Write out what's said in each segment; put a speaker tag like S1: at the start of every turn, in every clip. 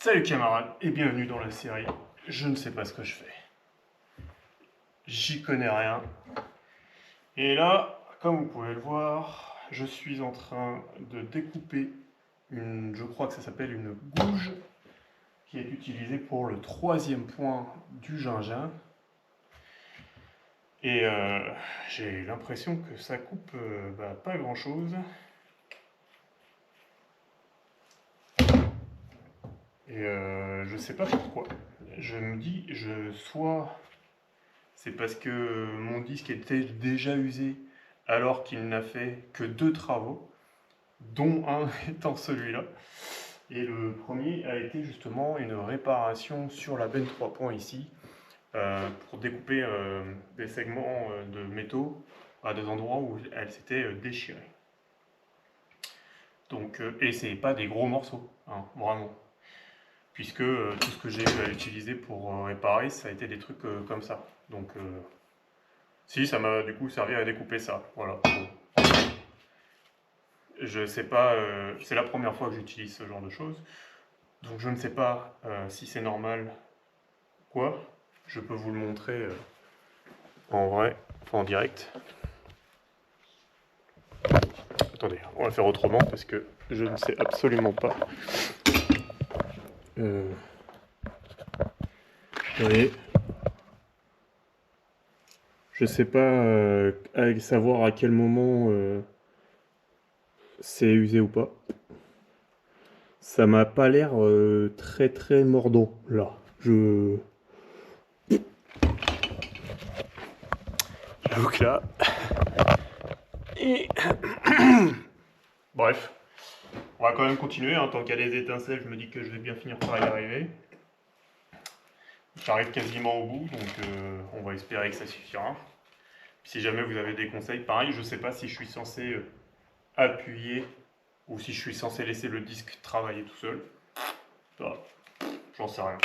S1: Salut camarades et bienvenue dans la série Je ne sais pas ce que je fais. J'y connais rien. Et là, comme vous pouvez le voir, je suis en train de découper je crois que ça s'appelle une gouge, qui est utilisée pour le 3e point du gingembre. Et j'ai l'impression que ça coupe pas grand chose. Et je sais pas pourquoi. Je me dis, soit c'est parce que mon disque était déjà usé alors qu'il n'a fait que 2 travaux, dont un étant celui-là. Et le premier a été justement une réparation sur la benne 3 points ici, pour découper des segments de métaux à des endroits où elle s'était déchirée. Donc, et c'est pas des gros morceaux, hein, vraiment. Puisque tout ce que j'ai eu à utiliser pour réparer, ça a été des trucs comme ça. Donc, si, ça m'a du coup servi à découper ça. Voilà. Bon. Je sais pas, c'est la première fois que j'utilise ce genre de choses. Donc, je ne sais pas si c'est normal ou quoi. Je peux vous le montrer en vrai, enfin en direct. Attendez, on va faire autrement parce que je ne sais absolument pas. Vous voyez, je sais pas savoir à quel moment c'est usé ou pas. Ça m'a pas l'air très très mordant là. J'avoue que là. Et bref, on va quand même continuer. Hein. Tant qu'il y a des étincelles, je me dis que je vais bien finir par y arriver. J'arrive quasiment au bout, donc on va espérer que ça suffira. Puis si jamais vous avez des conseils, pareil, je sais pas si je suis censé appuyer ou si je suis censé laisser le disque travailler tout seul. Ah, j'en sais rien.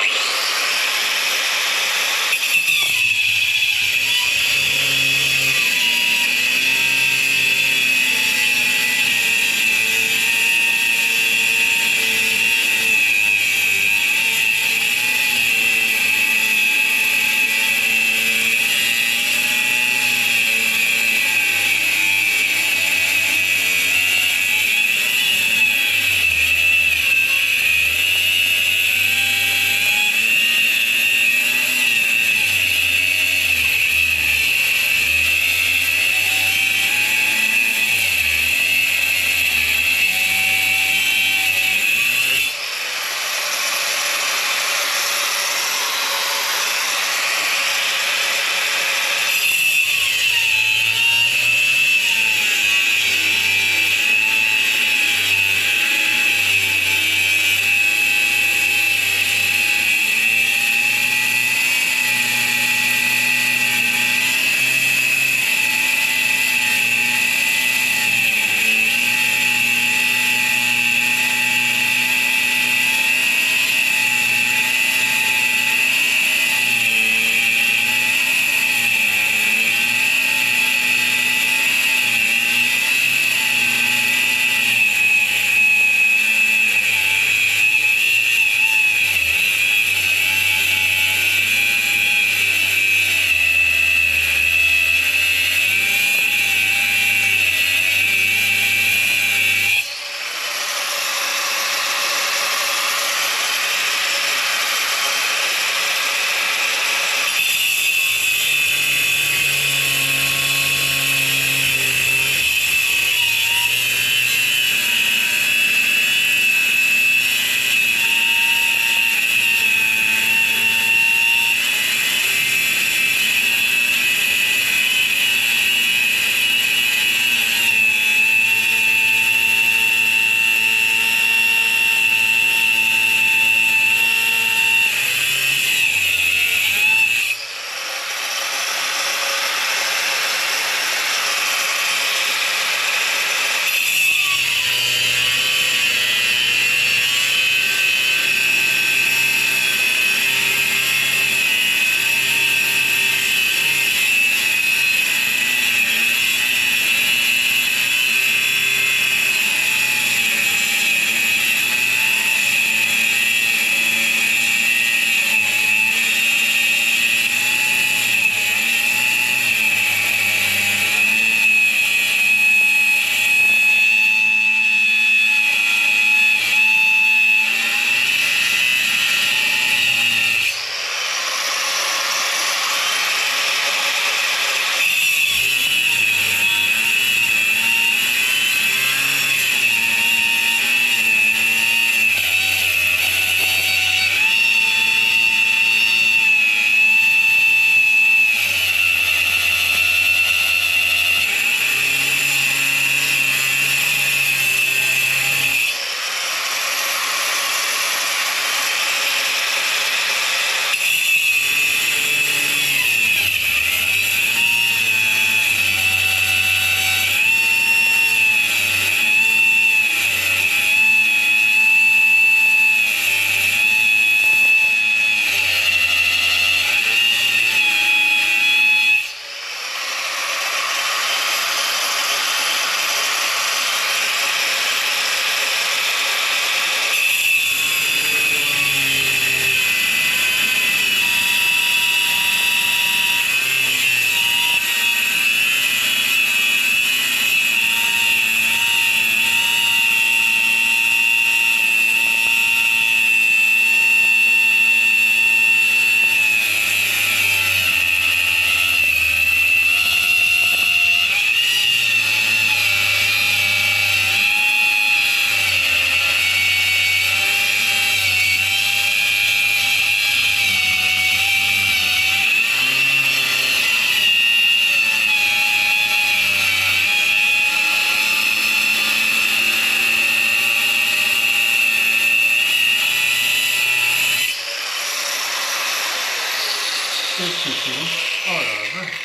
S1: Qu'est-ce que c'est bon. Oh la vache.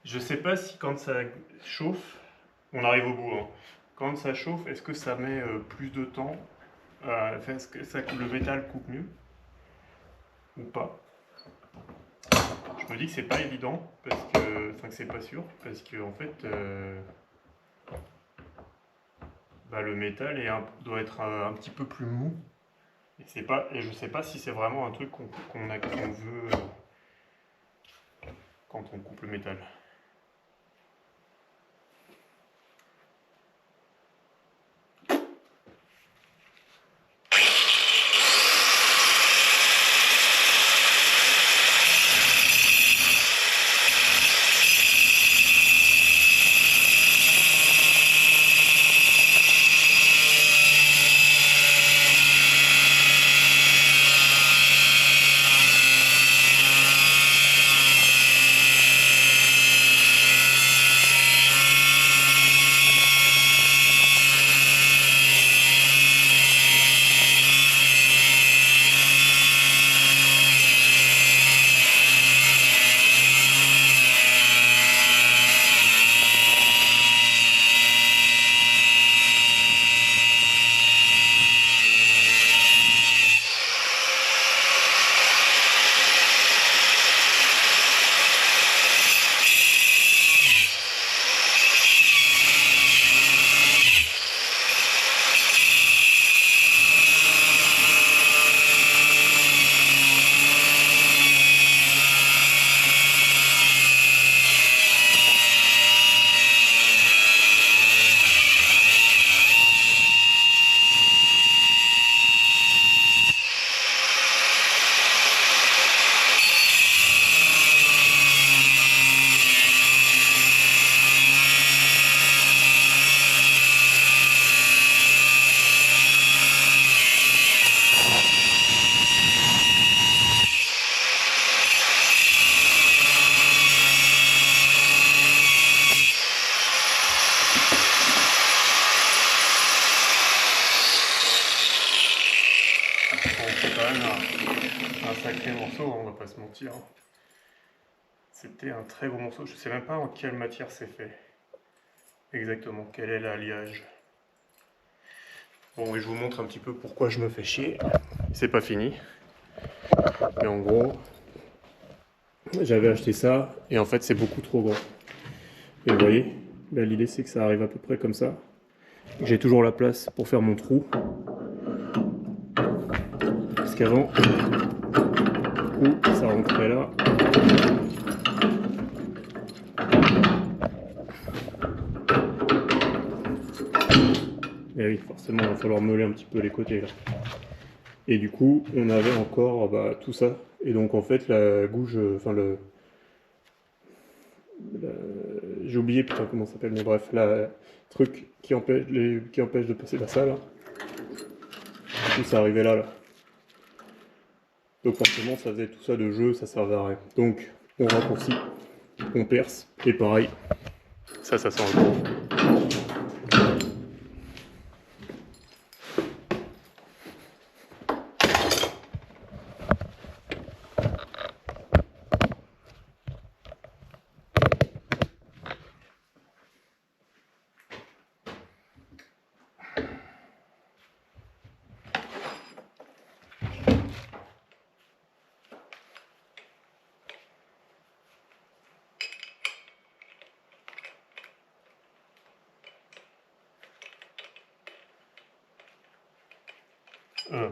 S1: Je sais pas si quand ça chauffe, on arrive au bout, hein. Quand ça chauffe, est-ce que ça met plus de temps, est-ce que le métal coupe mieux ou pas? Je me dis que c'est pas évident parce que, enfin que c'est pas sûr parce que en fait, bah, le métal doit être un petit peu plus mou et je sais pas si c'est vraiment un truc qu'on veut quand on coupe le métal. C'est quand même un sacré morceau, on va pas se mentir. C'était un très gros morceau. Je sais même pas en quelle matière c'est fait. Exactement, quel est l'alliage. Bon, et je vous montre un petit peu pourquoi je me fais chier. C'est pas fini. Mais en gros, j'avais acheté ça et en fait c'est beaucoup trop grand. Et vous voyez, là l'idée c'est que ça arrive à peu près comme ça. J'ai toujours la place pour faire mon trou. Parce qu'avant, ça rentrait là. Et oui, forcément, il va falloir meuler un petit peu les côtés là. Et du coup, on avait encore tout ça. Et donc en fait, la gouge, enfin j'ai oublié putain comment ça s'appelle, mais bref, la truc qui empêche, de passer la salle, tout ça arrivait là. Donc forcément, ça faisait tout ça de jeu, ça servait à rien. Donc on raccourcit, on perce, et pareil, ça sent le coup.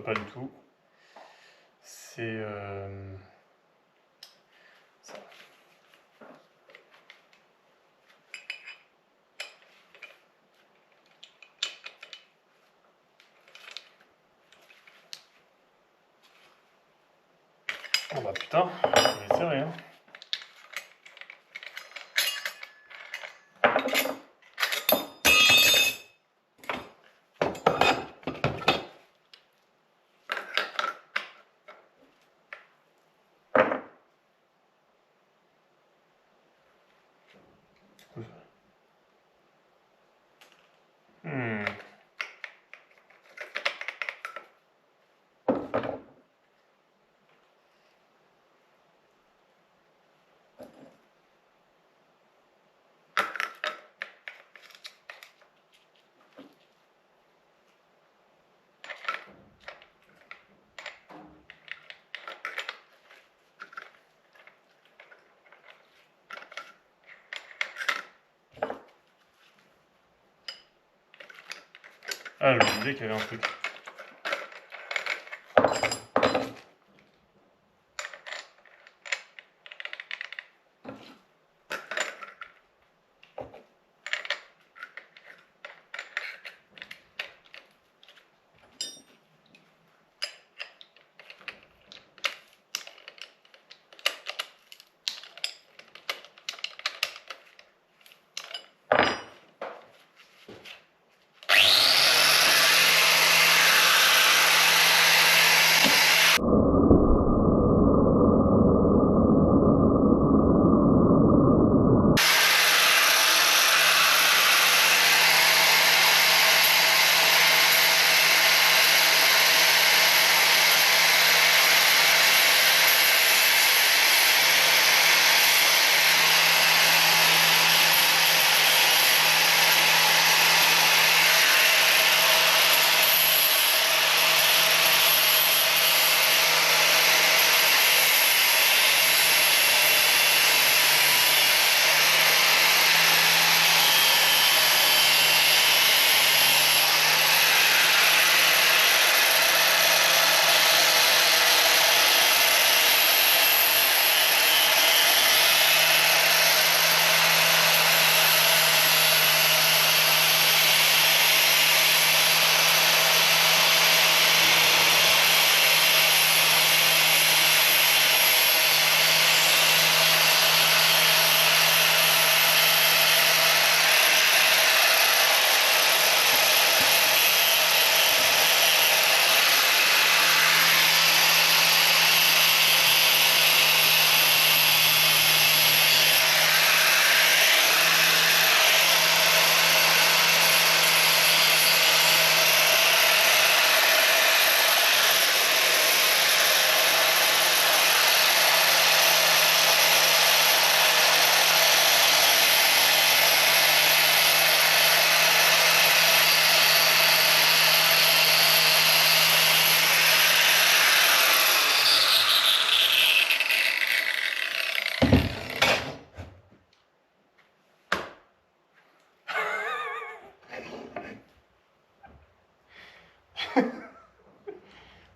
S1: Pas du tout. C'est ça. Oh bah putain, mais c'est rien. Ah, je me disais qu'il y avait un truc.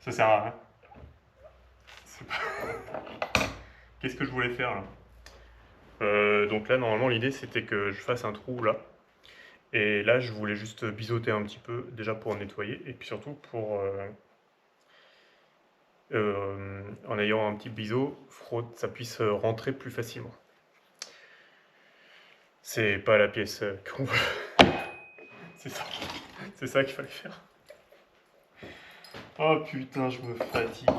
S1: Ça sert à rien. Qu'est-ce que je voulais faire là? Donc là, normalement, l'idée c'était que je fasse un trou là. Et là, je voulais juste biseauter un petit peu, déjà pour nettoyer, et puis surtout pour, en ayant un petit biseau, ça puisse rentrer plus facilement. C'est pas la pièce qu'on veut. C'est ça. C'est ça qu'il fallait faire. Oh putain, je me fatigue.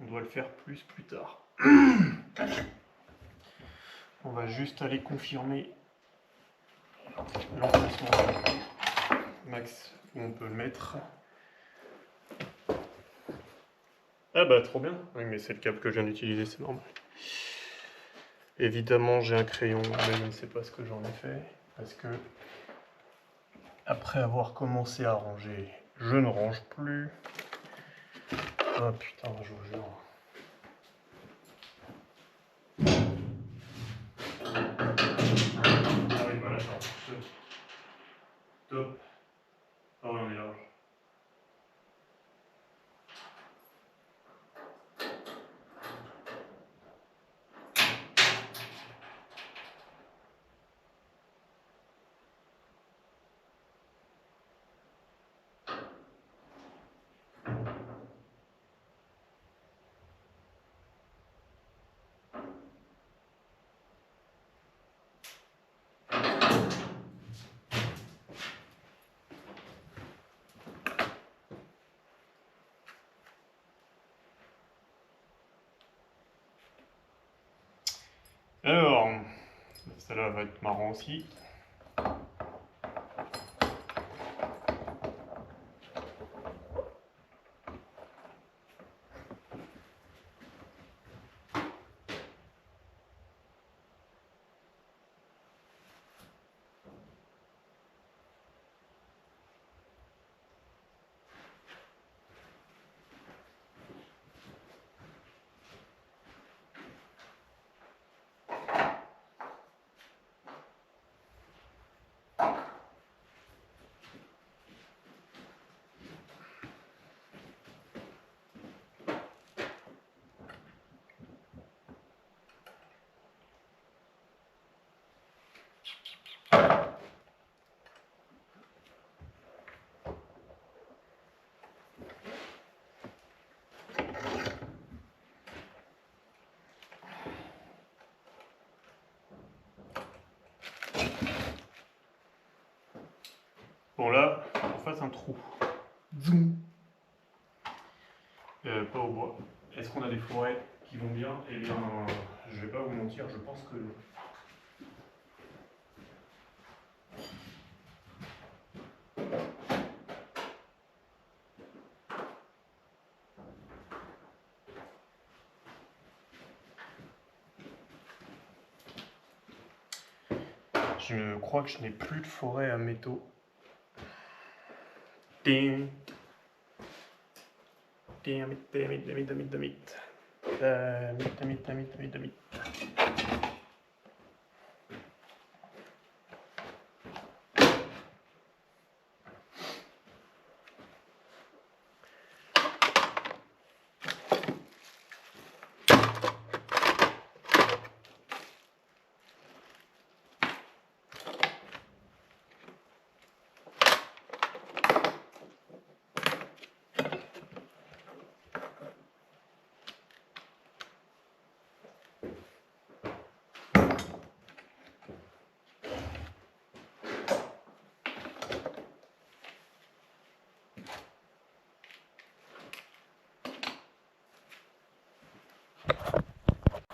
S1: On doit le faire plus tard. On va juste aller confirmer l'emplacement max où on peut le mettre. Ah bah trop bien. Oui, mais c'est le câble que je viens d'utiliser, c'est normal. Évidemment j'ai un crayon, mais je ne sais pas ce que j'en ai fait, parce que après avoir commencé à ranger, je ne range plus. Oh putain, je vous jure. Ah oui, voilà, top. Ah oui, on est large. Alors, celle-là va être marrant aussi. Bon là, on fasse un trou. Zoom. Pas au bois. Est-ce qu'on a des forêts qui vont bien? Eh bien, je vais pas vous mentir, je pense que non. Je crois que je n'ai plus de forêt à métaux. Damn it.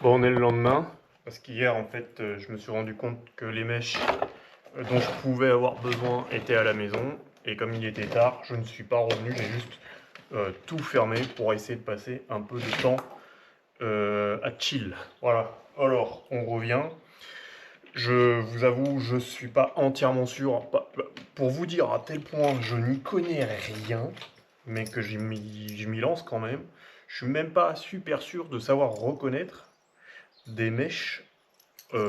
S1: Bon, on est le lendemain, parce qu'hier, en fait, je me suis rendu compte que les mèches dont je pouvais avoir besoin étaient à la maison. Et comme il était tard, je ne suis pas revenu, j'ai juste tout fermé pour essayer de passer un peu de temps à chill. Voilà, alors on revient. Je vous avoue, je suis pas entièrement sûr, pour vous dire à tel point je n'y connais rien, mais que je m'y lance quand même. Je suis même pas super sûr de savoir reconnaître des mèches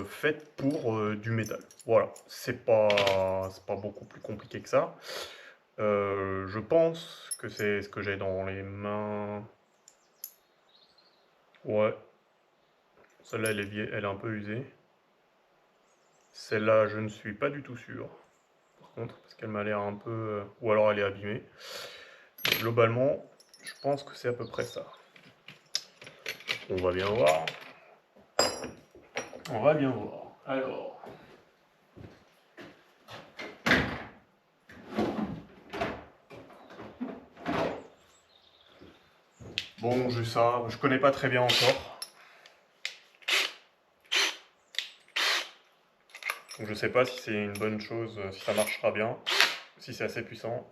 S1: faites pour du métal. Voilà, c'est pas beaucoup plus compliqué que ça. Je pense que c'est ce que j'ai dans les mains. Ouais, celle-là elle est vieille, elle est un peu usée. Celle-là, je ne suis pas du tout sûr. Par contre, parce qu'elle m'a l'air un peu... ou alors elle est abîmée. Globalement, je pense que c'est à peu près ça. On va bien voir. On va bien voir. Alors... Bon, juste ça, je connais pas très bien encore. Donc je sais pas si c'est une bonne chose, si ça marchera bien, si c'est assez puissant.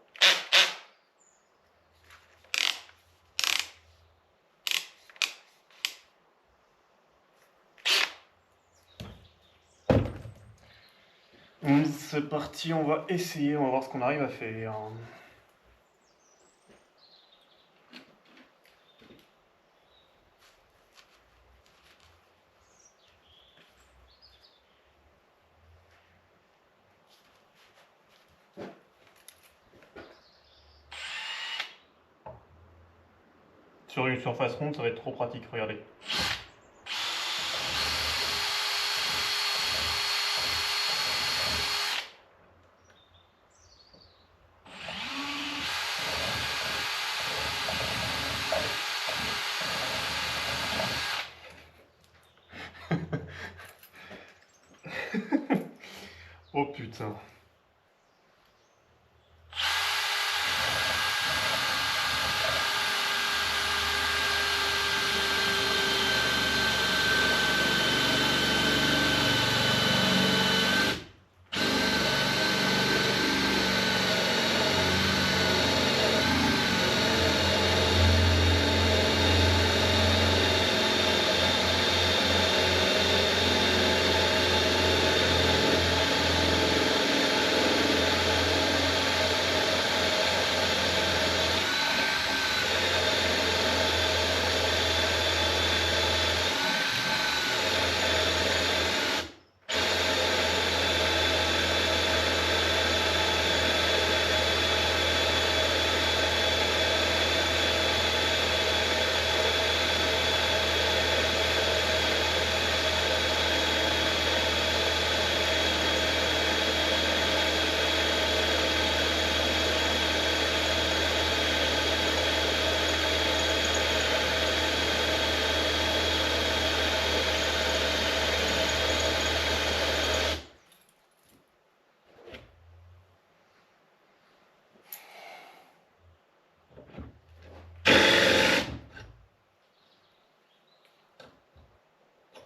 S1: C'est parti, on va essayer, on va voir ce qu'on arrive à faire. Sur une surface ronde, ça va être trop pratique, regardez. Oh putain.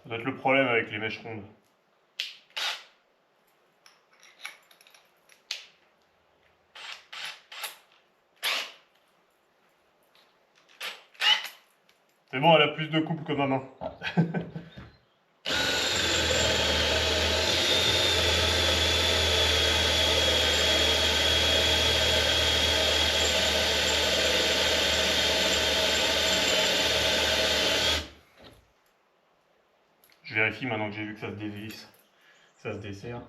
S1: Ça doit être le problème avec les mèches rondes. C'est bon, elle a plus de couple que ma main. Je vérifie maintenant que j'ai vu que ça se dévisse, ça se desserre.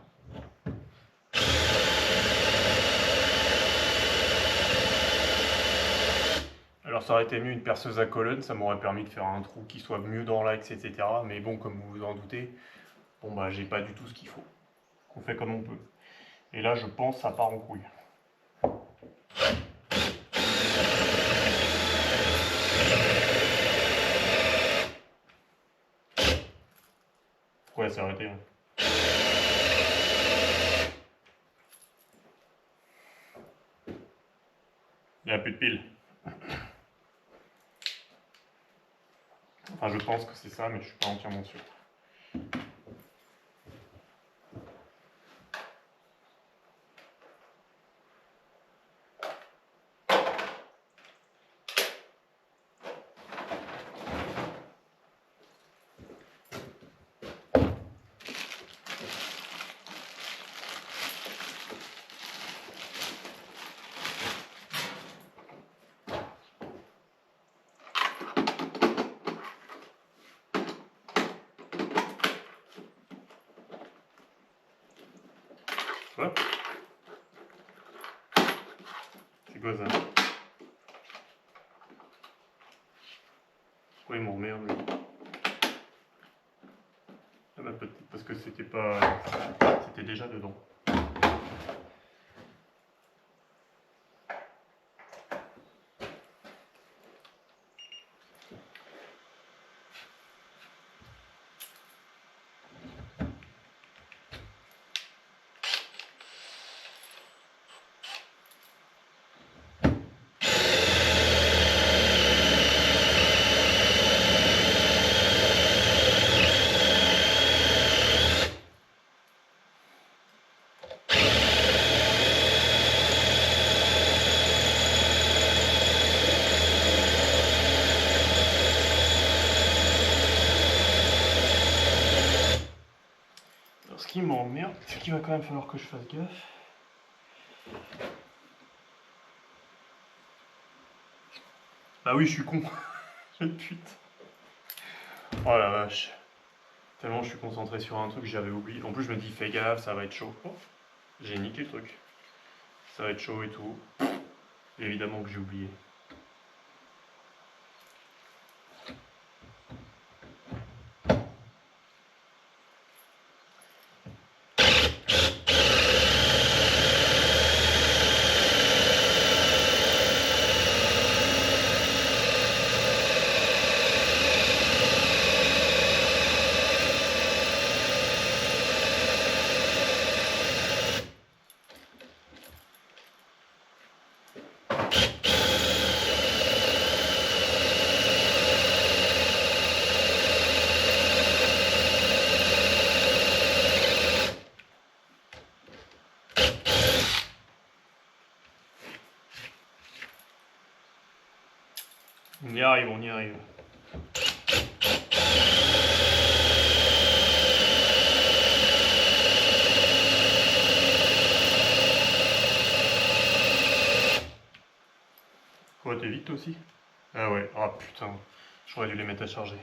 S1: Alors ça aurait été mieux une perceuse à colonne, ça m'aurait permis de faire un trou qui soit mieux dans l'axe, etc. Mais bon, comme vous vous en doutez, bon bah j'ai pas du tout ce qu'il faut. On fait comme on peut. Et là je pense que ça part en couille. Pourquoi elle s'est arrêtée hein. Il n'y a plus de piles. Enfin je pense que c'est ça, mais je suis pas entièrement sûr. Quoi? C'est quoi ça? Pourquoi il m'emmerde lui? Ah bah peut-être parce que c'était pas. C'était déjà dedans. qui m'emmerde, c'est qu'il va quand même falloir que je fasse gaffe. Ah oui, je suis con. Putain. Oh la vache. Tellement je suis concentré sur un truc que j'avais oublié. En plus, je me dis, fais gaffe, ça va être chaud. Oh, j'ai niqué le truc. Ça va être chaud et tout. Évidemment que j'ai oublié. On y arrive, on y arrive. Quoi, t'es vite aussi? Ah ouais, ah putain, j'aurais dû les mettre à charger.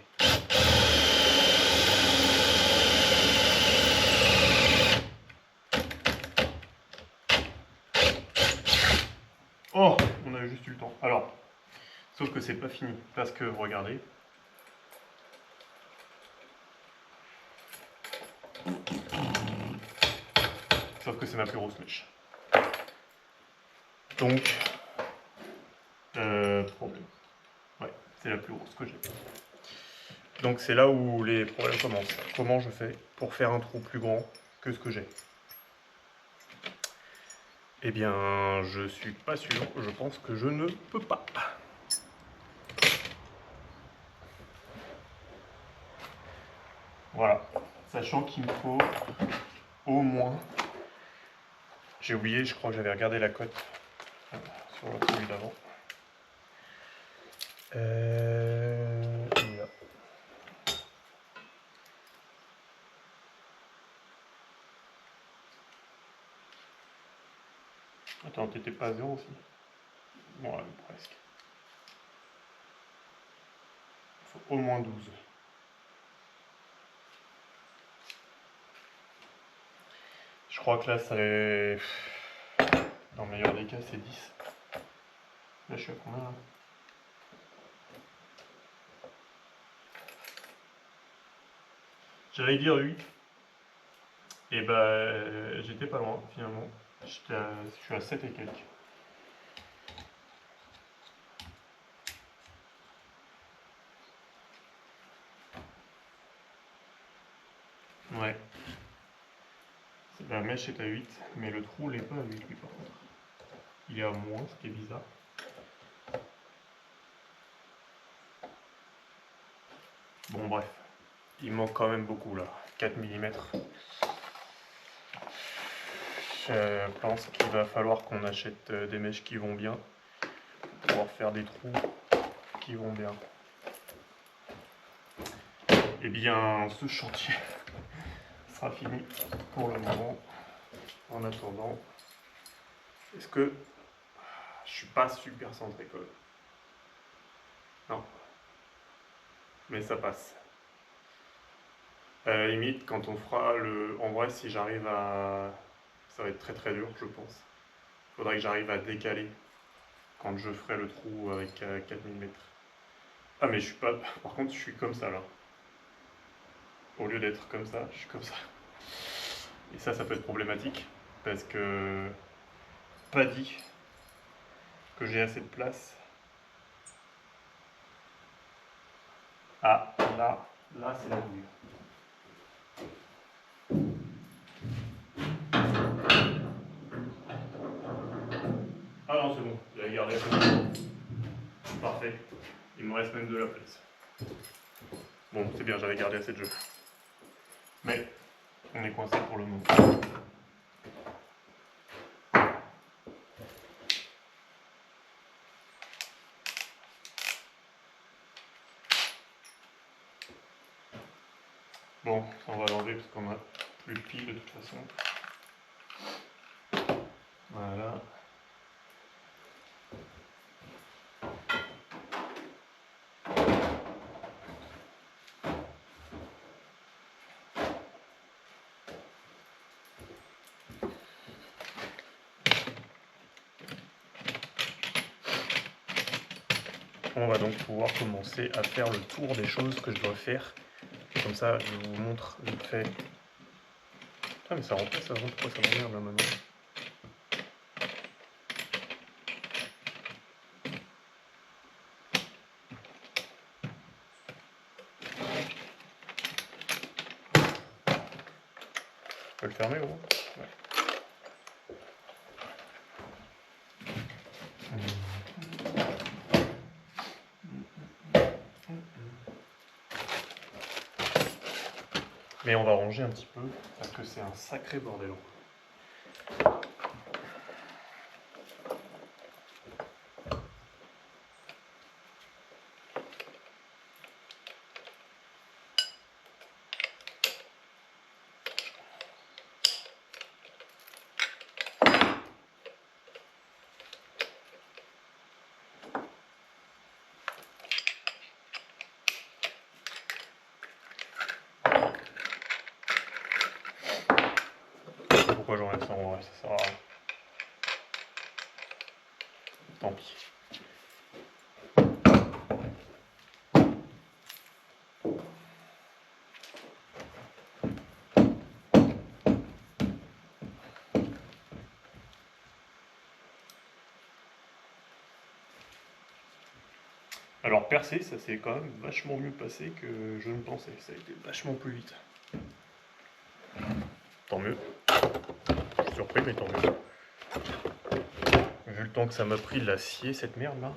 S1: Oh, on a juste eu le temps. Alors, sauf que c'est pas fini, parce que, regardez. Sauf que c'est ma plus grosse mèche. Donc, problème. Ouais, c'est la plus grosse que j'ai. Donc c'est là où les problèmes commencent. Comment je fais pour faire un trou plus grand que ce que j'ai? Eh bien, je suis pas sûr, je pense que je ne peux pas. Voilà, sachant qu'il me faut au moins... J'ai oublié, je crois que j'avais regardé la cote sur le celui d'avant. Là. Attends, t'étais pas à 0 aussi? Bon, ouais, presque. Il faut au moins 12. Je crois que là, c'est... Dans le meilleur des cas, c'est 10. Là, je suis à combien, là? J'allais dire 8. Et bah, j'étais pas loin, finalement. Je suis à 7 et quelques. Ouais. La mèche est à 8, mais le trou n'est pas à 8, lui, par contre. Il est à moins, ce qui est bizarre. Bon, bref. Il manque quand même beaucoup, là. 4 mm. Je pense qu'il va falloir qu'on achète des mèches qui vont bien pour pouvoir faire des trous qui vont bien. Eh bien, ce chantier sera fini pour le moment. En attendant, est-ce que je suis pas super centré quand même? Non, mais ça passe. À la limite, quand on fera le... En vrai, si j'arrive à... Ça va être très très dur, je pense. Il faudrait que j'arrive à décaler quand je ferai le trou avec 4 mm. Ah, mais je suis pas... Par contre, je suis comme ça, là. Au lieu d'être comme ça, je suis comme ça. Et ça peut être problématique, parce que... Pas dit que j'ai assez de place. Ah, là c'est la douille. Ah non, c'est bon, j'avais gardé ça. Parfait. Il me reste même de la place. Bon, c'est bien, j'avais gardé assez de jeu. Mais, on est coincé pour le moment. Bon, on va l'enlever parce qu'on a plus le pile de toute façon. Voilà. On va donc pouvoir commencer à faire le tour des choses que je dois faire. Comme ça, je vous montre vite fait. Ah mais ça rentre, ça rentre, pourquoi ça m'emmerde là maintenant? Je peux le fermer au moins? Ouais. Mais on va ranger un petit peu parce que c'est un sacré bordel. Pourquoi j'enlève ça en vrai, ça sert à rien. Tant pis. Alors percer, ça s'est quand même vachement mieux passé que je ne pensais. Ça a été vachement plus vite. Tant mieux. Je suis surpris, mais tant mieux. Vu le temps que ça m'a pris de l'acier, cette merde là.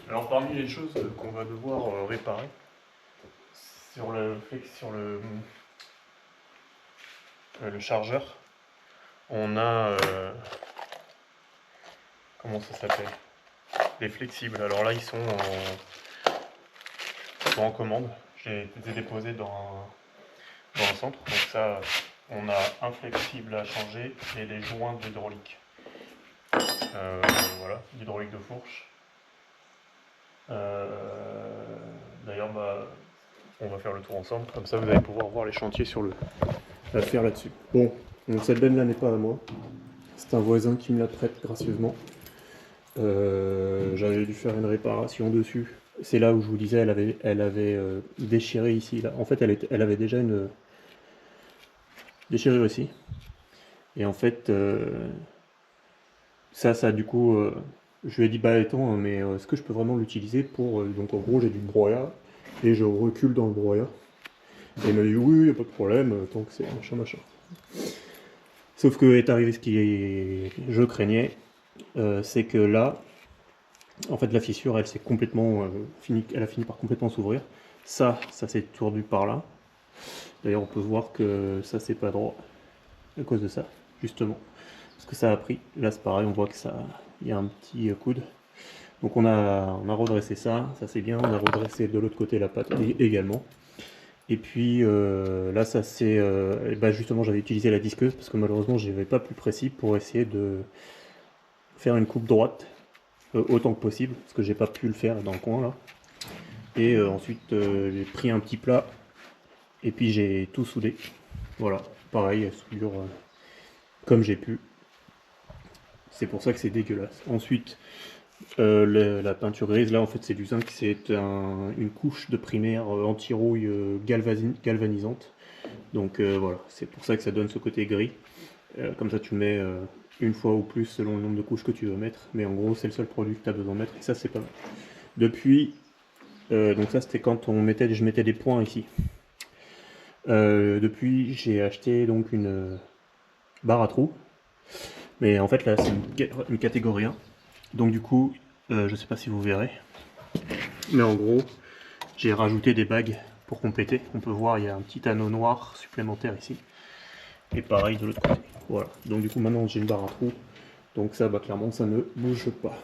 S1: Alors parmi les choses qu'on va devoir réparer, sur le chargeur, on a comment ça s'appelle, des flexibles. Alors là ils sont en commande, j'ai été déposé dans un centre, donc ça on a un flexible à changer et les joints d'hydraulique. Voilà, l'hydraulique de fourche. D'ailleurs on va faire le tour ensemble, comme ça vous allez pouvoir voir les chantiers à faire là-dessus. Bon, donc cette benne là n'est pas à moi, c'est un voisin qui me la prête gracieusement. J'avais dû faire une réparation dessus. C'est là où je vous disais, elle avait déchiré ici. Là. En fait, elle avait déjà une déchirure ici. Et en fait, ça du coup, je lui ai dit, bah attends, mais est-ce que je peux vraiment l'utiliser pour... donc en gros, j'ai du broyat, et je recule dans le broyat. Et il m'a dit, oui, y a pas de problème, tant que c'est machin. Sauf que est arrivé ce je craignais, c'est que là, en fait, la fissure, elle s'est complètement elle a fini par complètement s'ouvrir. Ça s'est tordu par là. D'ailleurs, on peut voir que ça, c'est pas droit à cause de ça, justement. Parce que ça a pris. Là, c'est pareil, on voit que il y a un petit coude. Donc, on a redressé ça c'est bien. On a redressé de l'autre côté la patte également. Et puis là, ça c'est. Bah, justement, j'avais utilisé la disqueuse parce que malheureusement, je n'avais pas plus précis pour essayer de faire une coupe droite autant que possible parce que j'ai pas pu le faire dans le coin là. Et ensuite, j'ai pris un petit plat et puis j'ai tout soudé. Voilà, pareil, soudure comme j'ai pu. C'est pour ça que c'est dégueulasse. Ensuite, la peinture grise, là en fait c'est du zinc, c'est une couche de primaire anti-rouille galvanisante. Donc voilà, c'est pour ça que ça donne ce côté gris. Comme ça tu le mets une fois ou plus selon le nombre de couches que tu veux mettre. Mais en gros c'est le seul produit que tu as besoin de mettre et ça c'est pas mal. Depuis, donc ça c'était quand je mettais des points ici. Depuis j'ai acheté donc une barre à trous. Mais en fait là c'est une catégorie 1. Donc du coup, je sais pas si vous verrez. Mais en gros, j'ai rajouté des bagues pour compléter. On peut voir il y a un petit anneau noir supplémentaire ici. Et pareil de l'autre côté. Voilà. Donc du coup maintenant j'ai une barre à trous. Donc ça clairement ça ne bouge pas.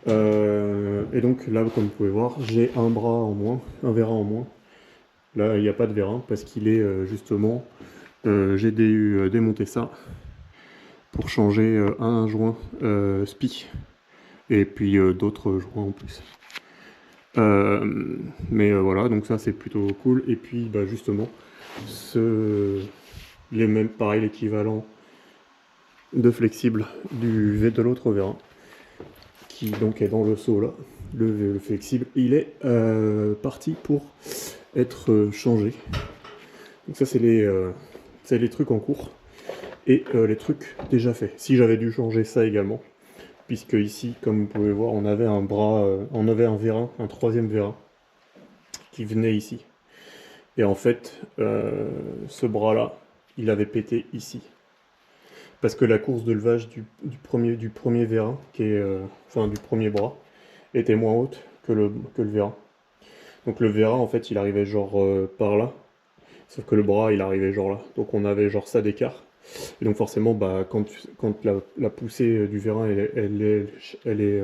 S1: Et donc là comme vous pouvez voir j'ai un bras en moins, un vérin en moins. Là il n'y a pas de vérin parce qu'il est justement... j'ai démonté ça pour changer un joint SPI. Et puis d'autres joints en plus. Mais voilà, donc ça c'est plutôt cool. Et puis bah, justement, les mêmes, pareil, l'équivalent de flexible de l'autre vérin, qui donc est dans le seau là, le flexible, il est parti pour être changé. Donc ça c'est les trucs en cours et les trucs déjà faits. Si j'avais dû changer ça également, puisque ici, comme vous pouvez voir, on avait un bras, on avait un vérin, un troisième vérin, qui venait ici. Et en fait, ce bras-là, il avait pété ici. Parce que la course de levage du premier vérin, enfin du premier bras, était moins haute que le vérin. Donc le vérin, en fait, il arrivait genre par là, sauf que le bras, il arrivait genre là. Donc on avait genre ça d'écart. Et donc forcément, bah, quand la poussée du vérin, elle est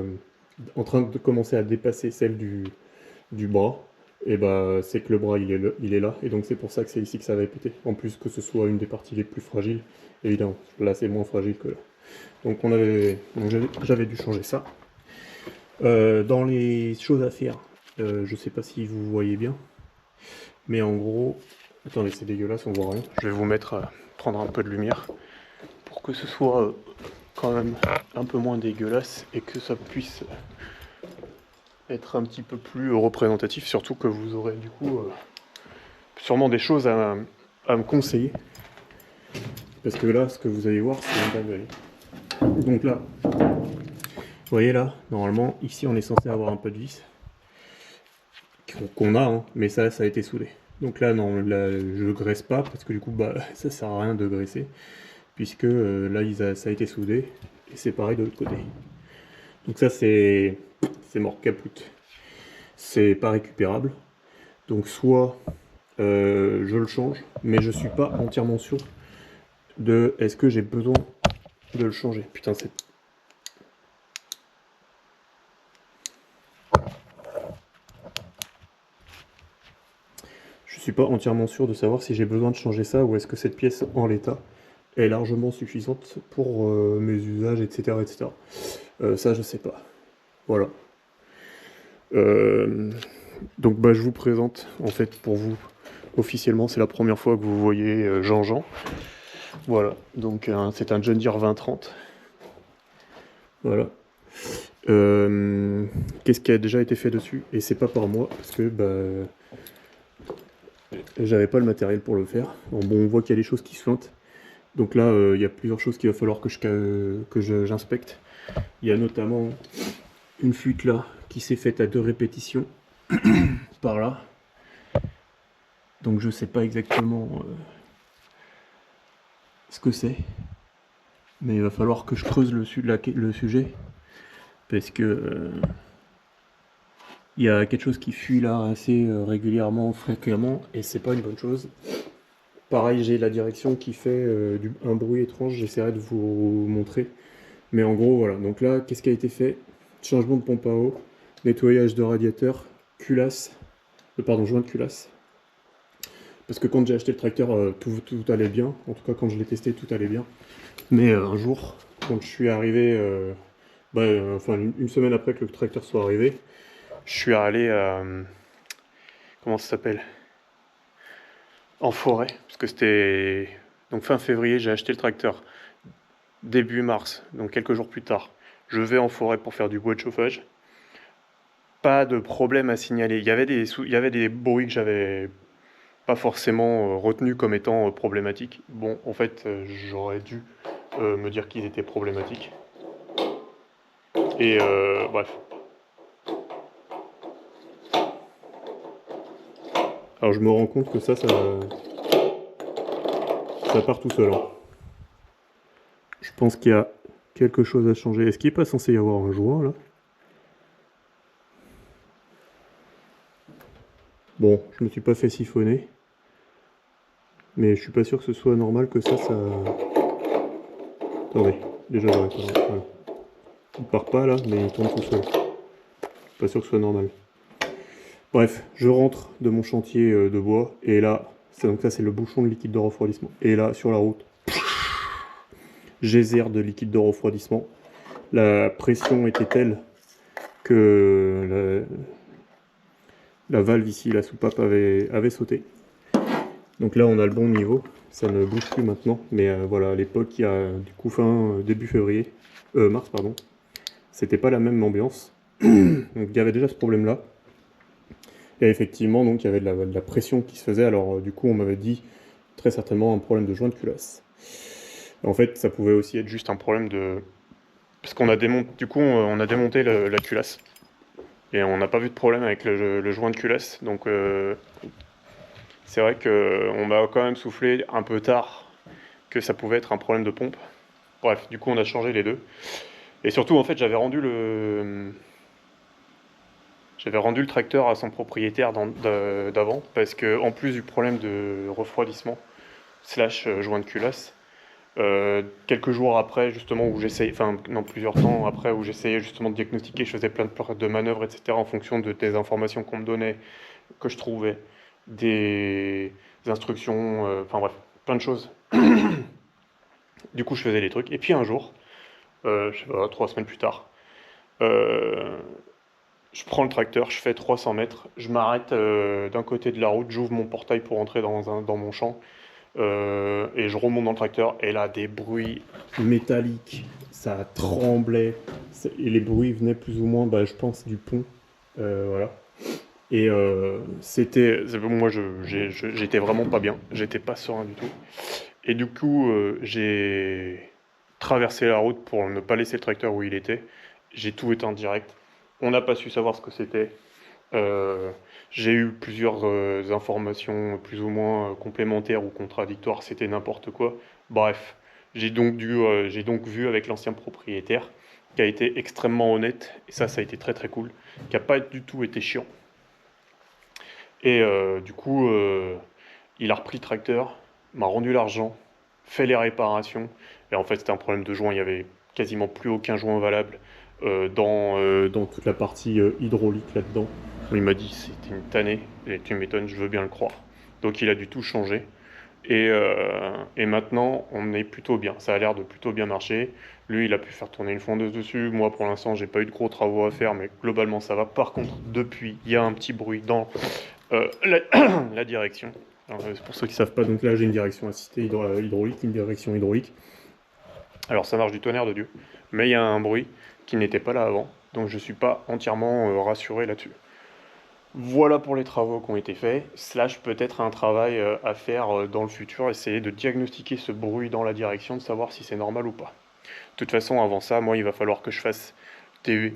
S1: en train de commencer à dépasser celle du bras, et bah c'est que le bras il est là, et donc c'est pour ça que c'est ici que ça va péter. En plus que ce soit une des parties les plus fragiles, évidemment. Là c'est moins fragile que là. Donc j'avais dû changer ça. Dans les choses à faire, je sais pas si vous voyez bien, mais en gros, attendez c'est dégueulasse, on voit rien. Je vais vous prendre un peu de lumière pour que ce soit quand même un peu moins dégueulasse et que ça puisse être un petit peu plus représentatif, surtout que vous aurez du coup sûrement des choses à me conseiller. Parce que là, ce que vous allez voir, c'est un dinguerie. Donc là, vous voyez là, normalement, ici on est censé avoir un peu de vis. Qu'on a, hein, mais ça a été soudé. Donc là, non, là, je graisse pas, parce que du coup, bah, ça sert à rien de graisser. Puisque là, ça a été soudé, et c'est pareil de l'autre côté. Donc ça, c'est mort caput. C'est pas récupérable. Donc soit je le change, mais je suis pas entièrement sûr de est-ce que j'ai besoin de le changer. Putain, c'est... Je suis pas entièrement sûr de savoir si j'ai besoin de changer ça ou est-ce que cette pièce en l'état est largement suffisante pour mes usages, etc. etc. Ça, je sais pas. Voilà. Donc bah, je vous présente, en fait, pour vous, officiellement, c'est la première fois que vous voyez Jean-Jean. Voilà, donc c'est un John Deere 2030. Voilà. Qu'est-ce qui a déjà été fait dessus? Et c'est pas par moi, parce que bah, j'avais pas le matériel pour le faire. Bon, on voit qu'il y a des choses qui se feintent. Donc là, il y a plusieurs choses qu'il va falloir que j'inspecte. Il y a notamment une fuite là, qui s'est faite à 2 répétitions, par là. Donc je sais pas exactement ce que c'est. Mais il va falloir que je creuse le sujet. Parce que il y a quelque chose qui fuit là assez régulièrement, fréquemment, et c'est pas une bonne chose. Pareil, j'ai la direction qui fait un bruit étrange, j'essaierai de vous montrer. Mais en gros, voilà. Donc là, qu'est-ce qui a été fait? Changement de pompe à eau, nettoyage de radiateur, culasse, joint de culasse. Parce que quand j'ai acheté le tracteur, tout allait bien. En tout cas, quand je l'ai testé, tout allait bien. Mais un jour, quand je suis arrivé, enfin une semaine après que le tracteur soit arrivé, je suis allé, comment ça s'appelle? En forêt, parce que c'était... Donc fin février, j'ai acheté le tracteur. Début mars, donc quelques jours plus tard, je vais en forêt pour faire du bois de chauffage. Pas de problème à signaler. Il y avait des bruits que j'avais pas forcément retenus comme étant problématiques. Bon, en fait, j'aurais dû me dire qu'ils étaient problématiques. Et bref. Alors je me rends compte que ça part tout seul. Hein. Je pense qu'il y a quelque chose à changer. Est-ce qu'il n'est pas censé y avoir un joint là? Bon, je me suis pas fait siphonner. Mais je suis pas sûr que ce soit normal que ça... Attendez, déjà j'arrête. Voilà. Il part pas là, mais il tourne tout seul. Pas sûr que ce soit normal. Bref, je rentre de mon chantier de bois, et là, donc ça c'est le bouchon de liquide de refroidissement. Et là, sur la route, geyser de liquide de refroidissement. La pression était telle que la valve ici, la soupape avait sauté. Donc là on a le bon niveau, ça ne bouge plus maintenant, mais voilà, à l'époque, il y a du coup début février, mars pardon, c'était pas la même ambiance. Donc il y avait déjà ce problème là. Et effectivement, donc il y avait de la pression qui se faisait, alors du coup on m'avait dit très certainement un problème de joint de culasse. En fait, ça pouvait aussi être juste un problème de... Parce qu'on a démonté, du coup on a démonté la culasse. Et on n'a pas vu de problème avec le joint de culasse, donc c'est vrai qu'on m'a quand même soufflé un peu tard que ça pouvait être un problème de pompe. Bref, du coup on a changé les deux. Et surtout en fait j'avais rendu le tracteur à son propriétaire d'avant, parce que en plus du problème de refroidissement slash joint de culasse, quelques jours après justement où j'essayais, enfin non plusieurs temps après où j'essayais justement de diagnostiquer, je faisais plein de manœuvres etc en fonction des informations qu'on me donnait, que je trouvais, des instructions, enfin bref, plein de choses. Du coup je faisais les trucs, et puis un jour, je sais pas, 3 semaines plus tard, euh, je prends le tracteur, je fais 300 mètres, je m'arrête d'un côté de la route, j'ouvre mon portail pour entrer dans mon champ, et je remonte dans le tracteur, et là, des bruits métalliques, ça tremblait, et les bruits venaient plus ou moins, bah, je pense, du pont, voilà. Et moi, j'étais vraiment pas bien, j'étais pas serein du tout. Et du coup, j'ai traversé la route pour ne pas laisser le tracteur où il était. J'ai tout éteint direct. On n'a pas su savoir ce que c'était. Euh, j'ai eu plusieurs informations plus ou moins complémentaires ou contradictoires, c'était n'importe quoi. Bref, j'ai donc vu avec l'ancien propriétaire, qui a été extrêmement honnête, et ça a été très très cool, qui a pas du tout été chiant. Et du coup, il a repris le tracteur, m'a rendu l'argent, fait les réparations, et en fait c'était un problème de joint, il y avait quasiment plus aucun joint valable dans toute la partie hydraulique là-dedans. Il m'a dit c'était une tannée, et tu m'étonnes, je veux bien le croire. Donc il a du tout changé. Et maintenant, on est plutôt bien. Ça a l'air de plutôt bien marcher. Lui, il a pu faire tourner une fondeuse dessus. Moi, pour l'instant, j'ai pas eu de gros travaux à faire, mais globalement, ça va. Par contre, depuis, il y a un petit bruit dans la direction. Pour ceux qui savent pas, donc là, j'ai une direction assistée hydraulique, une direction hydraulique. Alors, ça marche du tonnerre de Dieu, mais il y a un bruit qui n'était pas là avant, donc je suis pas entièrement rassuré là-dessus. Voilà pour les travaux qui ont été faits, slash peut-être un travail à faire dans le futur, essayer de diagnostiquer ce bruit dans la direction, de savoir si c'est normal ou pas. De toute façon, avant ça, moi, il va falloir que je fasse les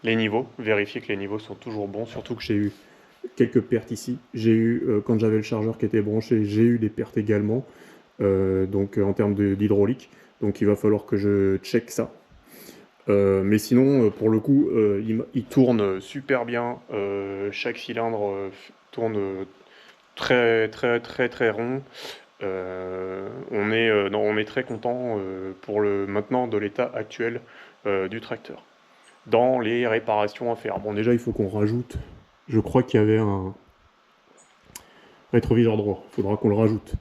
S1: niveaux, vérifier que les niveaux sont toujours bons, surtout que j'ai eu quelques pertes ici. J'ai eu, quand j'avais le chargeur qui était branché, j'ai eu des pertes également, donc en termes d'hydraulique. Donc il va falloir que je check ça. Mais sinon, pour le coup, il tourne super bien. Chaque cylindre tourne très très très très rond. On est très content pour le maintenant de l'état actuel du tracteur. Dans les réparations à faire. Bon, déjà, il faut qu'on rajoute. Je crois qu'il y avait un rétroviseur droit. Il faudra qu'on le rajoute.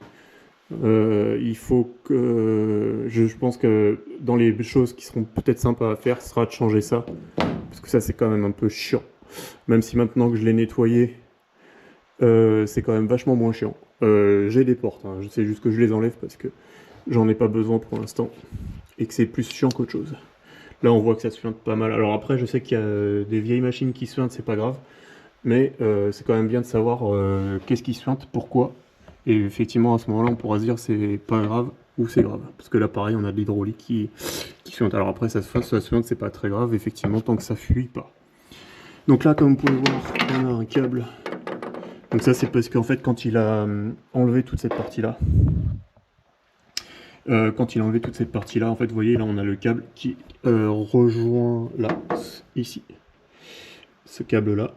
S1: Il faut que... Je pense que dans les choses qui seront peut-être sympas à faire, ce sera de changer ça. Parce que ça, c'est quand même un peu chiant. Même si maintenant que je l'ai nettoyé, c'est quand même vachement moins chiant. J'ai des portes, hein. C'est juste que je les enlève parce que j'en ai pas besoin pour l'instant. Et que c'est plus chiant qu'autre chose. Là, on voit que ça se suinte pas mal. Alors après, je sais qu'il y a des vieilles machines qui suintent, c'est pas grave. Mais c'est quand même bien de savoir qu'est-ce qui suinte, pourquoi. Et effectivement, à ce moment-là, on pourra se dire c'est pas grave ou c'est grave. Parce que là, pareil, on a de l'hydraulique qui suinte. Alors après, ça se suinte, c'est pas très grave, effectivement, tant que ça fuit pas. Donc là, comme vous pouvez voir, on a un câble. Donc ça, c'est parce qu'en fait, quand il a enlevé toute cette partie-là, en fait, vous voyez, là, on a le câble qui rejoint là, ici, ce câble-là.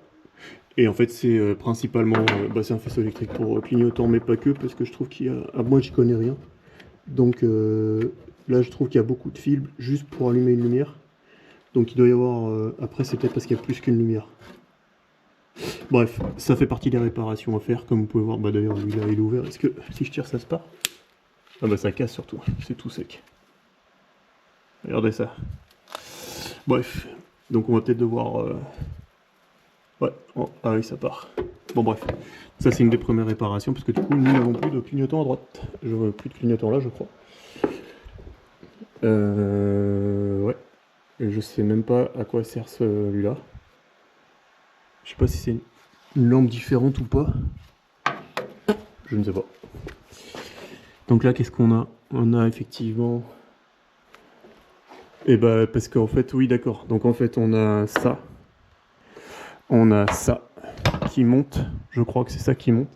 S1: Et en fait, c'est principalement c'est un faisceau électrique pour clignotant, mais pas que, parce que je trouve qu'il y a. Ah, moi, j'y connais rien. Donc là, je trouve qu'il y a beaucoup de fils juste pour allumer une lumière. Donc il doit y avoir. Après, c'est peut-être parce qu'il y a plus qu'une lumière. Bref, ça fait partie des réparations à faire, comme vous pouvez voir. Bah d'ailleurs, lui là, il est ouvert. Est-ce que si je tire, ça se part? Ah bah ça casse surtout, c'est tout sec. Regardez ça. Bref, donc on va peut-être devoir. Ouais, oh, ah oui, ça part. Bon bref, ça c'est une des premières réparations, parce que du coup, nous n'avons plus de clignotant à droite. Je vois plus de clignotant là, je crois. Ouais. Et je sais même pas à quoi sert celui-là. Je sais pas si c'est une lampe différente ou pas. Je ne sais pas. Donc là, qu'est-ce qu'on a? On a effectivement... Et bah, parce qu'en fait, oui, d'accord. Donc en fait, on a ça. On a ça qui monte. Je crois que c'est ça qui monte.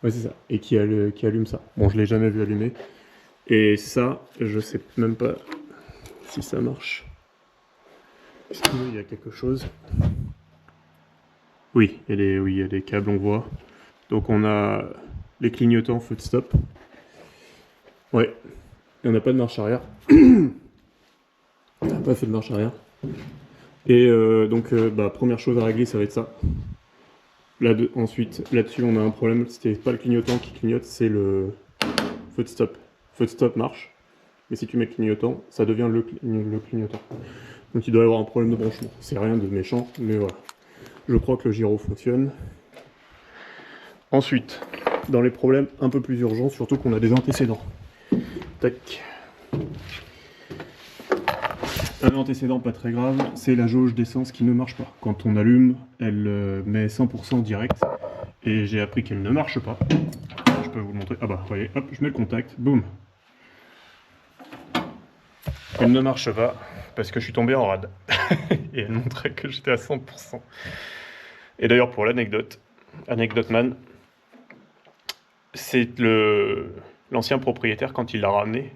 S1: Ouais, c'est ça. Et qui allume ça. Bon, je l'ai jamais vu allumer. Et ça, je sais même pas si ça marche. Est-ce qu'il y a quelque chose? Oui, il y a des câbles, on voit. Donc on a les clignotants feu de stop. Ouais, et on n'a pas de marche arrière. On n'a pas fait de marche arrière. Et donc, première chose à régler, ça va être ça. Ensuite, là-dessus, on a un problème. C'était pas le clignotant qui clignote, c'est le feu de stop. Feu de stop marche, mais si tu mets le clignotant, ça devient le clignotant. Donc il doit y avoir un problème de branchement. C'est rien de méchant, mais voilà. Je crois que le gyro fonctionne. Ensuite, dans les problèmes un peu plus urgents, surtout qu'on a des antécédents. Tac. Un antécédent pas très grave, c'est la jauge d'essence qui ne marche pas. Quand on allume, elle met 100% direct, et j'ai appris qu'elle ne marche pas. Je peux vous le montrer. Ah bah, vous voyez, hop, je mets le contact, boum. Elle ne marche pas, parce que je suis tombé en rade. Et elle montrait que j'étais à 100%. Et d'ailleurs, pour l'anecdote, Anecdote Man, c'est l'ancien propriétaire, quand il l'a ramené,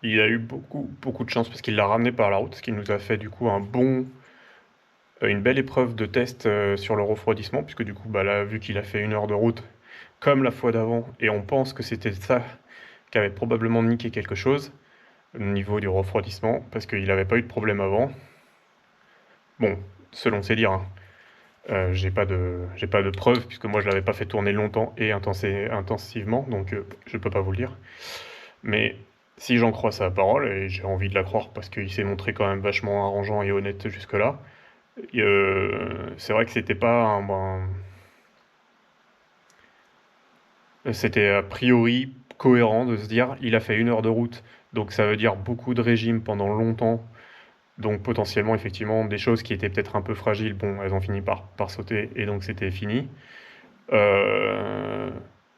S1: il a eu beaucoup de chance parce qu'il l'a ramené par la route, ce qui nous a fait du coup une belle épreuve de test sur le refroidissement, puisque du coup, là, vu qu'il a fait 1 heure de route, comme la fois d'avant, et on pense que c'était ça qui avait probablement niqué quelque chose, au niveau du refroidissement, parce qu'il n'avait pas eu de problème avant. Bon, selon ses dires, hein. J'ai pas de preuves, puisque moi je l'avais pas fait tourner longtemps et intensivement, donc je peux pas vous le dire. Mais si j'en crois sa parole, et j'ai envie de la croire parce qu'il s'est montré quand même vachement arrangeant et honnête jusque-là, c'est vrai que c'était pas c'était a priori cohérent de se dire il a fait 1 heure de route, donc ça veut dire beaucoup de régime pendant longtemps, donc potentiellement effectivement des choses qui étaient peut-être un peu fragiles, bon elles ont fini par sauter et donc c'était fini. Et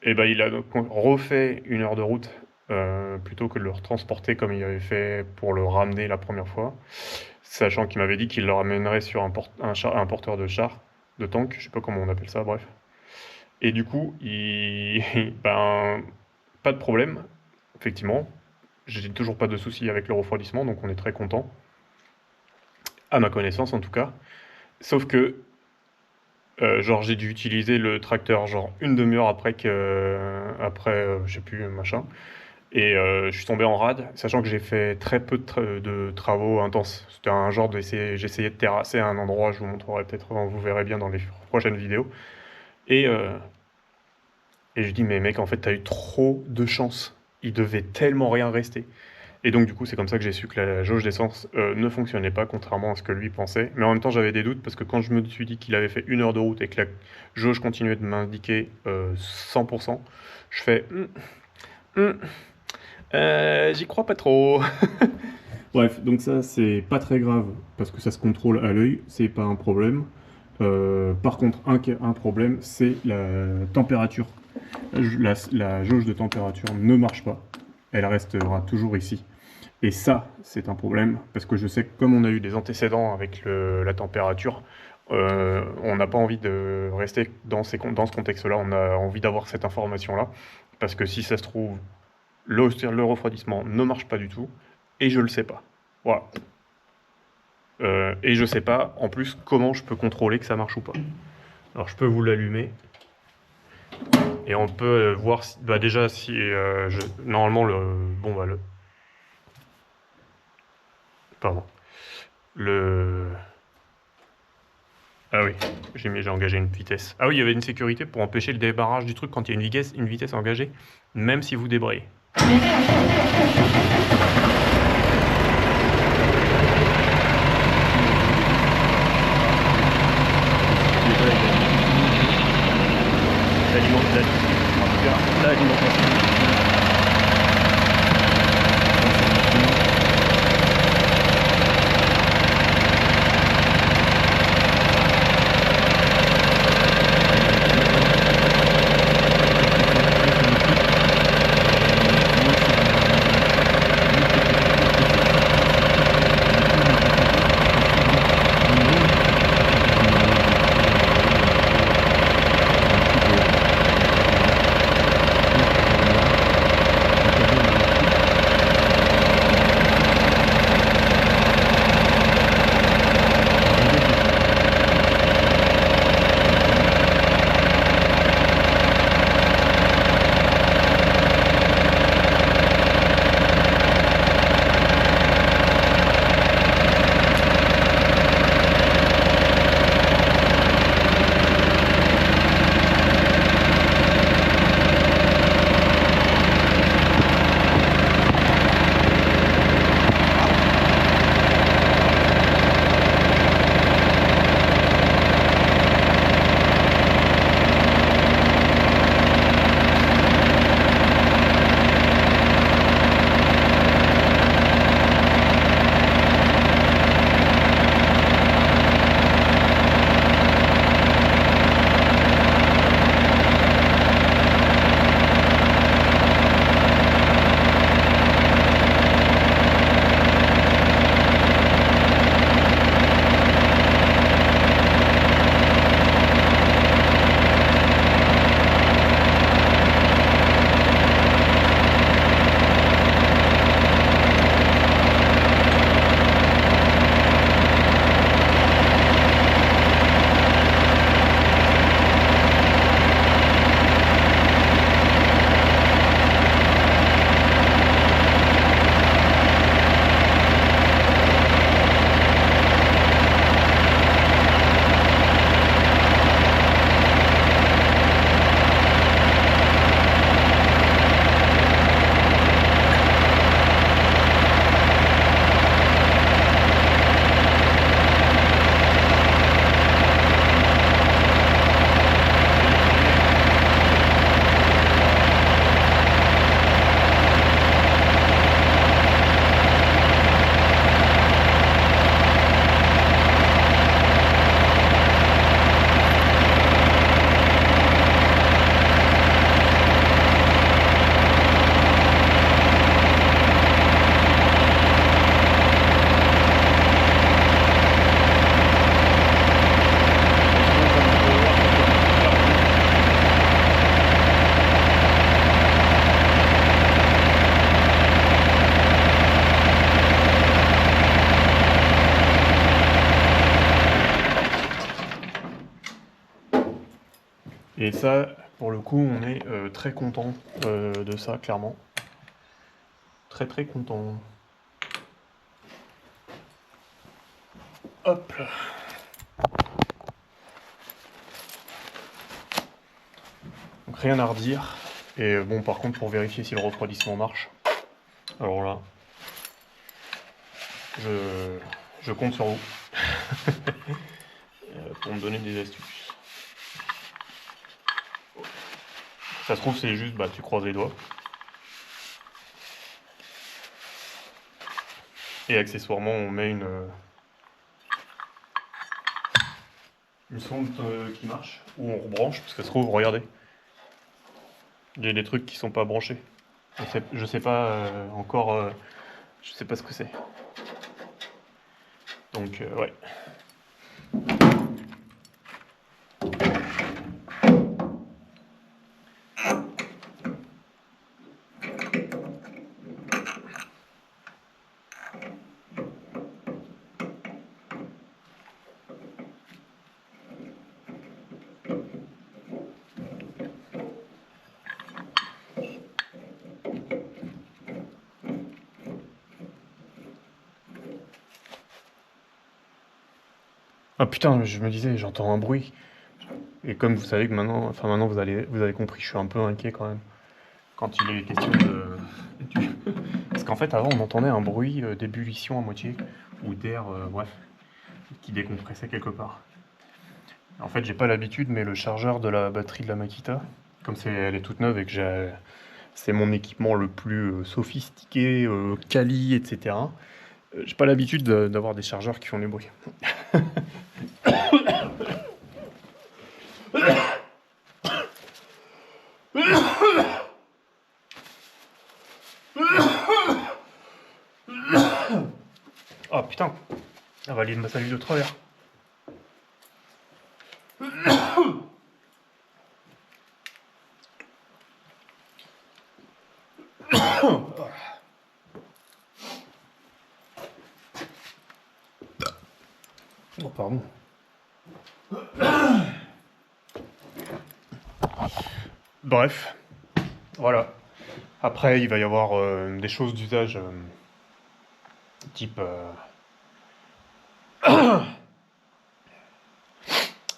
S1: il a donc refait 1 heure de route plutôt que de le retransporter comme il avait fait pour le ramener la première fois, sachant qu'il m'avait dit qu'il le ramènerait sur un porteur de char, de tank, je sais pas comment on appelle ça, bref. Et du coup, pas de problème, effectivement. J'ai toujours pas de soucis avec le refroidissement, donc on est très content. À ma connaissance, en tout cas. Sauf que, j'ai dû utiliser le tracteur, une demi-heure après je sais plus, machin. Et je suis tombé en rade, sachant que j'ai fait très peu de travaux intenses. C'était un genre j'essayais de terrasser un endroit, je vous montrerai peut-être, vous verrez bien dans les prochaines vidéos. Et je dis, mais mec, en fait, t'as eu trop de chance. Il devait tellement rien rester. Et donc, du coup, c'est comme ça que j'ai su que la jauge d'essence ne fonctionnait pas, contrairement à ce que lui pensait. Mais en même temps, j'avais des doutes, parce que quand je me suis dit qu'il avait fait 1 heure de route et que la jauge continuait de m'indiquer 100%, je fais... j'y crois pas trop. Bref, donc ça, c'est pas très grave, parce que ça se contrôle à l'œil, c'est pas un problème. Par contre, un problème, c'est la température. La jauge de température ne marche pas. Elle restera toujours ici. Et ça, c'est un problème, parce que je sais que comme on a eu des antécédents avec la température, on n'a pas envie de rester dans ce contexte-là, on a envie d'avoir cette information-là, parce que si ça se trouve, le refroidissement ne marche pas du tout, et je le sais pas. Voilà. Et je sais pas, en plus, comment je peux contrôler que ça marche ou pas. Alors je peux vous l'allumer. Et on peut voir si, bah déjà si normalement pardon. Ah oui, j'ai engagé une vitesse. Ah oui, il y avait une sécurité pour empêcher le débarrage du truc quand il y a une vitesse engagée, même si vous débrayez. L'alimentation. Et ça, pour le coup, on est très content de ça, clairement. Très très content. Hop là. Donc rien à redire. Et bon, par contre, pour vérifier si le refroidissement marche, alors là, je compte sur vous pour me donner des astuces. Ça se trouve, c'est juste, bah, tu croises les doigts. Et accessoirement, on met une sonde qui marche, ou on rebranche, parce que ça se trouve, regardez, il y a des trucs qui sont pas branchés. Je sais pas encore, je sais pas ce que c'est. Donc, ouais. Ah putain, je me disais, j'entends un bruit. Et comme vous savez que maintenant, enfin maintenant vous avez compris, je suis un peu inquiet quand même. Quand il est question de... Parce qu'en fait avant on entendait un bruit d'ébullition à moitié, ou d'air, bref, qui décompressait quelque part. En fait j'ai pas l'habitude, mais le chargeur de la batterie de la Makita, comme elle est toute neuve et que c'est mon équipement le plus sophistiqué, quali, etc. J'ai pas l'habitude d'avoir des chargeurs qui font du bruit. Oh putain, elle valide ma salive de travers. Oh pardon. Bref, voilà. Après, il va y avoir des choses d'usage type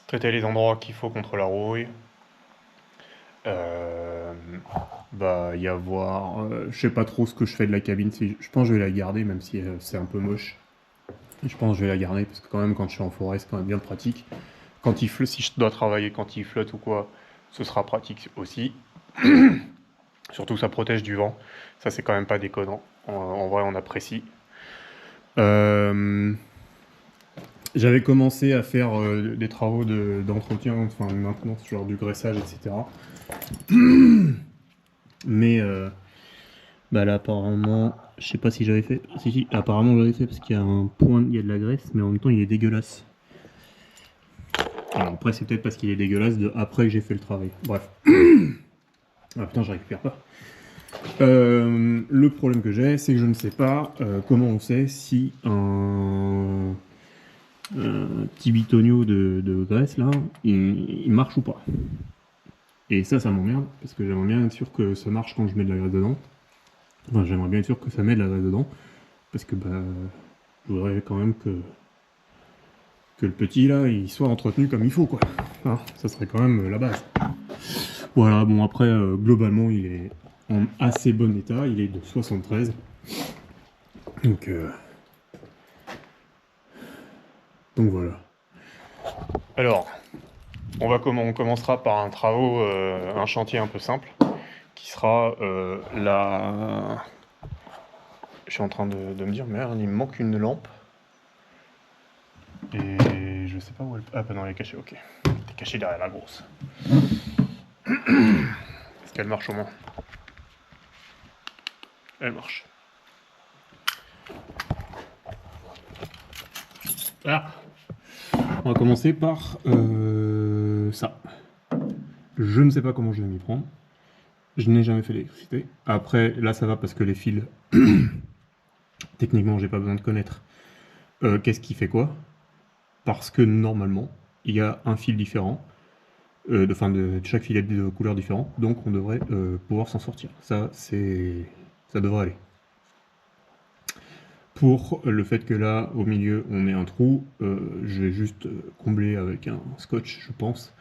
S1: traiter les endroits qu'il faut contre la rouille. Va y avoir... je sais pas trop ce que je fais de la cabine. Je pense que je vais la garder, même si c'est un peu moche. Je pense que je vais la garder, parce que quand même, quand je suis en forêt, c'est quand même bien pratique. Quand il flotte, si je dois travailler quand il flotte ou quoi, ce sera pratique aussi. Surtout, ça protège du vent. Ça, c'est quand même pas déconnant. En vrai, on apprécie. J'avais commencé à faire des travaux d'entretien, enfin de maintenance, genre du graissage, etc. Mais bah là, apparemment, je sais pas si j'avais fait. Si, apparemment j'avais fait parce qu'il y a un point, il y a de la graisse, mais en même temps il est dégueulasse. Alors après, c'est peut-être parce qu'il est dégueulasse après que j'ai fait le travail. Bref. Ah putain, je récupère pas. Le problème que j'ai, c'est que je ne sais pas comment on sait si un petit bitonio de graisse là, il marche ou pas. Et ça m'emmerde, parce que j'aimerais bien être sûr que ça marche quand je mets de la graisse dedans. Enfin, j'aimerais bien être sûr que ça met de la graisse dedans, parce que bah, je voudrais quand même que le petit là, il soit entretenu comme il faut, quoi. Hein, ça serait quand même la base. Voilà, bon après, globalement, il est en assez bon état, il est de 73. Donc voilà. Alors, on commencera par un chantier un peu simple, qui sera la... Je suis en train de me dire, merde, il me manque une lampe. Et je sais pas où elle... Ah, bah non, elle est cachée, ok. Elle est cachée derrière la grosse. Est-ce qu'elle marche au moins? Elle marche. Ah. On va commencer par ça. Je ne sais pas comment je vais m'y prendre. Je n'ai jamais fait l'électricité. Après, là ça va parce que les fils, techniquement, j'ai pas besoin de connaître qu'est-ce qui fait quoi. Parce que normalement, il y a un fil différent, de chaque filet de couleurs différentes, donc on devrait pouvoir s'en sortir. Ça devrait aller. Pour le fait que là, au milieu, on ait un trou, je vais juste combler avec un scotch, je pense.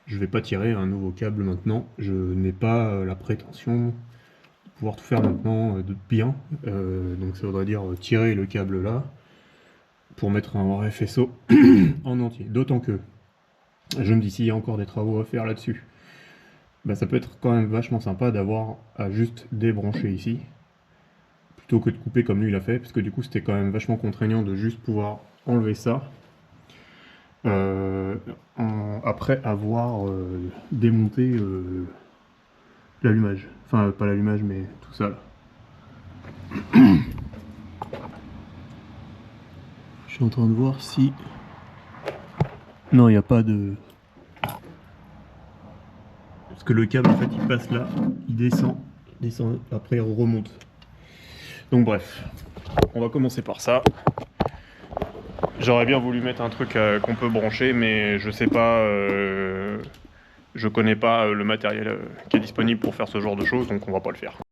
S1: Je vais pas tirer un nouveau câble maintenant. Je n'ai pas la prétention de pouvoir tout faire maintenant de bien. Donc ça voudrait dire tirer le câble là pour mettre un vrai faisceau en entier. D'autant que je me dis s'il y a encore des travaux à faire là-dessus, bah, ça peut être quand même vachement sympa d'avoir à juste débrancher ici, plutôt que de couper comme lui l'a fait, parce que du coup c'était quand même vachement contraignant de juste pouvoir enlever ça après avoir démonté l'allumage. Enfin, pas l'allumage, mais tout ça là. Je suis en train de voir si... Non, il n'y a pas de... Parce que le câble, en fait, il passe là, il descend, après il remonte. Donc bref, on va commencer par ça. J'aurais bien voulu mettre un truc qu'on peut brancher, mais je sais pas... je connais pas le matériel qui est disponible pour faire ce genre de choses, donc on va pas le faire.